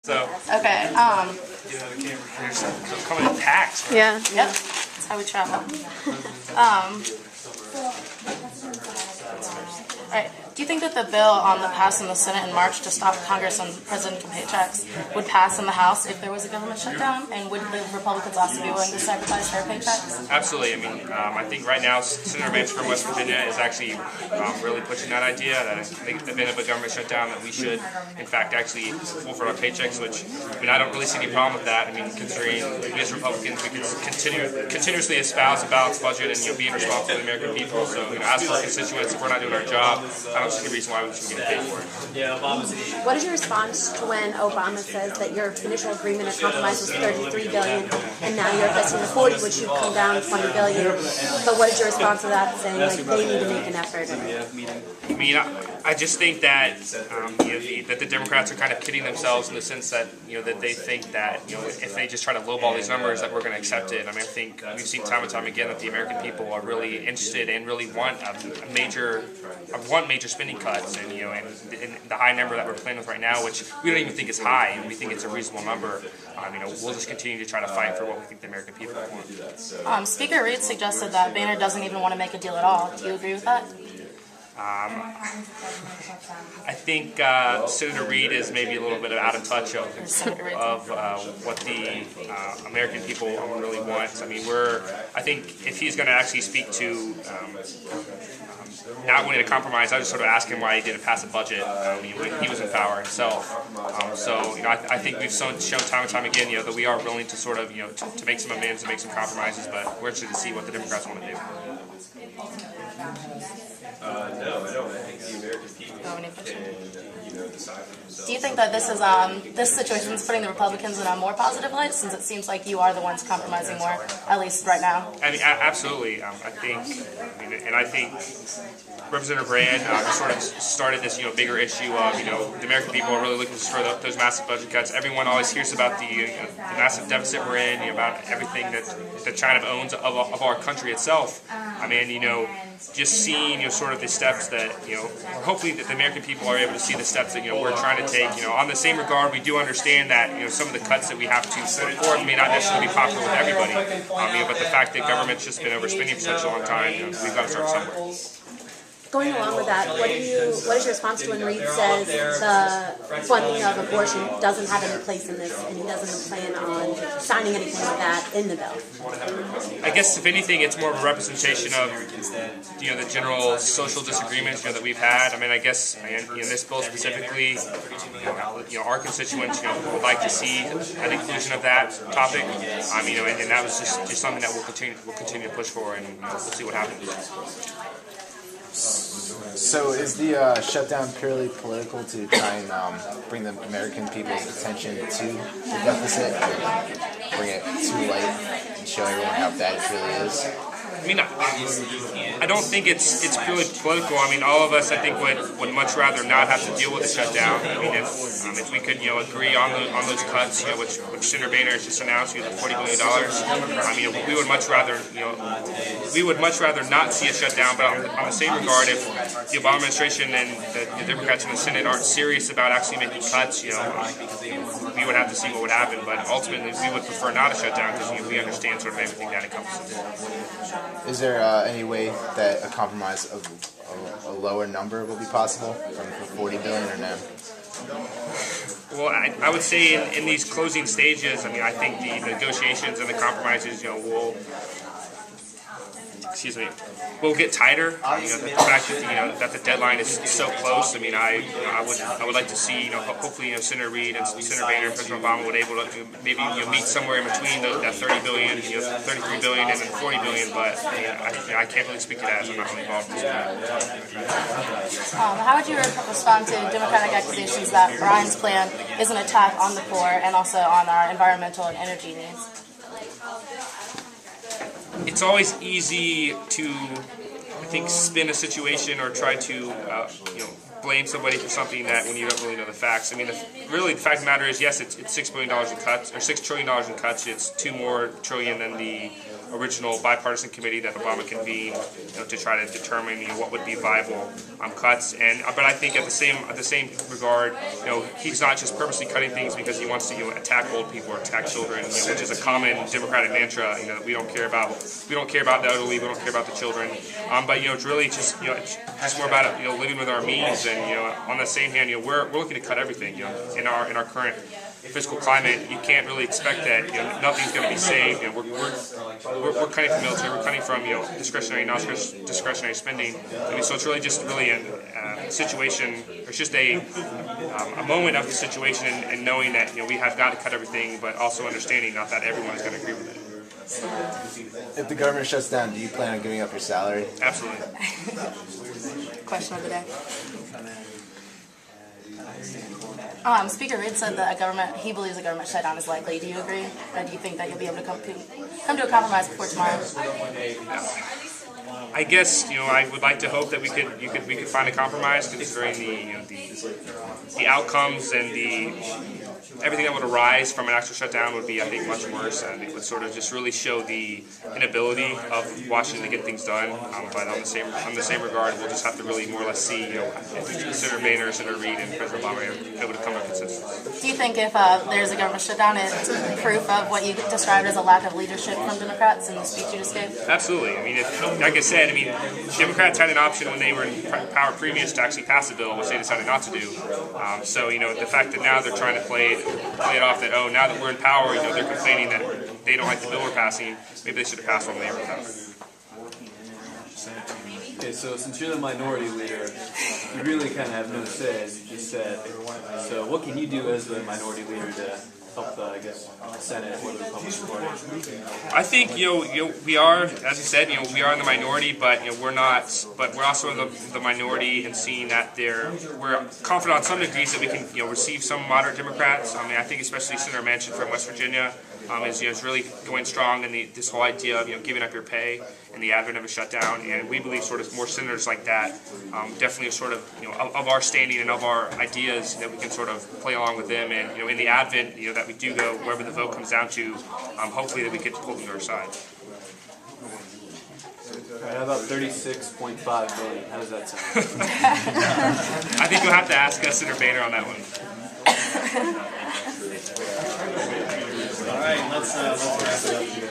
So Okay. you know, the camera here, coming in packs. Right? Yeah. Yep. That's how we travel. Right. Do you think that the bill that passed in the Senate in March to stop Congress and presidential paychecks would pass in the House if there was a government shutdown? And would the Republicans also be willing to sacrifice their paychecks? Absolutely. I mean, I think right now Senator Vance from West Virginia is actually really pushing that idea that in the event of a government shutdown that we should, in fact, actually forfeit our paychecks, which, I mean, I don't really see any problem with that. I mean, considering we as Republicans, we can continuously espouse a balanced budget and, you know, being responsible to the American people. So, you know, as for our constituents, if we're not doing our job, I don't see any reason why we should get paid for it. What is your response to when Obama says that your initial agreement or compromise was $33 billion and now you're requesting the 40, which should come down to $20 billion? But what is your response to that, saying like they need to make an effort? I mean, I just think that you know, that the Democrats are kind of kidding themselves in the sense that, you know, that they think that, you know, if they just try to lowball these numbers that we're going to accept it. I mean, I think we've seen time and time again that the American people are really interested and really want major spending cuts, and, you know, and the high number that we're playing with right now, which we don't even think is high, and we think it's a reasonable number. You know, we'll just continue to try to fight for what we think the American people want. Speaker Reed suggested that Boehner doesn't even want to make a deal at all. Do you agree with that? I think Senator Reed is maybe a little bit out of touch of what the American people really want. I mean, I think if he's going to actually speak to not wanting to compromise, I just sort of ask him why he didn't pass a budget when he was in power himself. So, you know, I think we've shown time and time again, you know, that we are willing to sort of, you know, to make some amends and make some compromises, but we're interested to see what the Democrats want to do. No, I don't. I think the American people can, you know, decide for themselves. Do you think that this situation is putting the Republicans in a more positive light, since it seems like you are the ones compromising more, at least right now? I mean, absolutely. I think Representative Brand sort of started this, you know, bigger issue of, you know, the American people are really looking for those massive budget cuts. Everyone always hears about the massive deficit we're in, you know, about everything that China owns of our country itself. I mean, you know, just seeing, you know, sort of the steps that, you know, hopefully that the American people are able to see the steps that, you know, we're trying to take. You know, on the same regard, we do understand that, you know, some of the cuts that we have to put forth may not necessarily be popular with everybody. You know, but the fact that government's just been overspending for such a long time, you know, we've got to start somewhere. Going along with that, what is your response to when Reed says the funding of abortion doesn't have any place in this, and he doesn't plan on signing anything like that in the bill? I guess if anything, it's more of a representation of, you know, the general social disagreements, you know, that we've had. I mean, I guess in this bill specifically, you know, our constituents, you know, would like to see an inclusion of that topic. You know, and that was just something that we'll continue to push for, and, you know, we'll see what happens. So is the shutdown purely political to try and bring the American people's attention to the deficit, bring it to light, and show everyone how bad it really is? I mean, I don't think it's purely political. I mean, all of us, I think, would much rather not have to deal with a shutdown. I mean, if we could, you know, agree on those cuts, you know, which Senator Boehner has just announced, you know, the $40 billion. I mean, we would much rather, you know, not see a shutdown. But on the same regard, if the Obama administration and the Democrats in the Senate aren't serious about actually making cuts, you know, we would have to see what would happen. But ultimately, we would prefer not a shutdown because, you know, we understand sort of everything that encompasses. Is there any way that a compromise of a lower number will be possible from $40 billion or no? Well, I would say in these closing stages, I mean, I think the negotiations and the compromises, you know, will get tighter. You know, the fact that, you know, that the deadline is so close. I mean, I would like to see, you know, hopefully, you know, Senator Reed and Senator Boehner and President Obama would able to maybe, you know, meet somewhere in between that $30 billion, you know, $33 billion and then $40 billion. But I can't really speak to that, as I'm not really involved in this. How would you respond to Democratic accusations that Brian's plan is an attack on the poor and also on our environmental and energy needs? It's always easy to, I think, spin a situation or try to, you know, blame somebody for something that when you don't really know the facts. I mean, really the fact of the matter is, yes, it's $6 billion in cuts, or $6 trillion in cuts. It's $2 more trillion than the original bipartisan committee that Obama convened, to try to determine what would be viable cuts. But I think at the same regard, he's not just purposely cutting things because he wants to attack old people or attack children, which is a common Democratic mantra. That we don't care about the elderly, we don't care about the children. But it's really just just more about living with our means. And on the same hand, we're looking to cut everything. In our current fiscal climate, you can't really expect that nothing's going to be saved. We're cutting from military, we're cutting from discretionary, non-discretionary spending. So it's really just a situation. It's just a moment of the situation, and knowing that we have got to cut everything, but also understanding not that everyone is going to agree with it. If the government shuts down, do you plan on giving up your salary? Absolutely. Question of the day. Speaker Reid said that he believes a government shutdown is likely. Do you agree? Or do you think that you'll be able to come to a compromise before tomorrow? I guess I would like to hope that we could find a compromise, considering the outcomes and everything that would arise from an actual shutdown would be, I think, much worse, and it would sort of just really show the inability of Washington to get things done. But on the same regard, we'll just have to really more or less see if Senator Boehner, Senator Reid, and President Obama are able to come to a consensus. Do you think if there's a government shutdown, it's proof of what you described as a lack of leadership from Democrats in the speech you just gave? Absolutely. I mean, like I said, Democrats had an option when they were in power previous to actually pass a bill, which they decided not to do. So the fact that now they're trying to play it off that, now that we're in power, they're complaining that they don't like the bill we're passing. Maybe they should have passed one when they were in power. Okay, so since you're the minority leader, you really kind of have no say, as you just said. So what can you do as the minority leader to help the Senate or the Republican Party? I think we are, as you said, we are in the minority, but we're not. But we're also in the minority, and seeing that we're confident on some degrees that we can receive some moderate Democrats. I think especially Senator Manchin from West Virginia is really going strong in this whole idea of giving up your pay in the advent of a shutdown, and we believe sort of more senators like that definitely sort of of our standing and of our ideas that we can sort of play along with them, and in the advent that we do go wherever the vote comes down to, hopefully that we get to pull them to our side. All right, how about 36.5 million? How does that sound? I think you'll have to ask Senator Boehner on that one. All right, let's wrap it up here.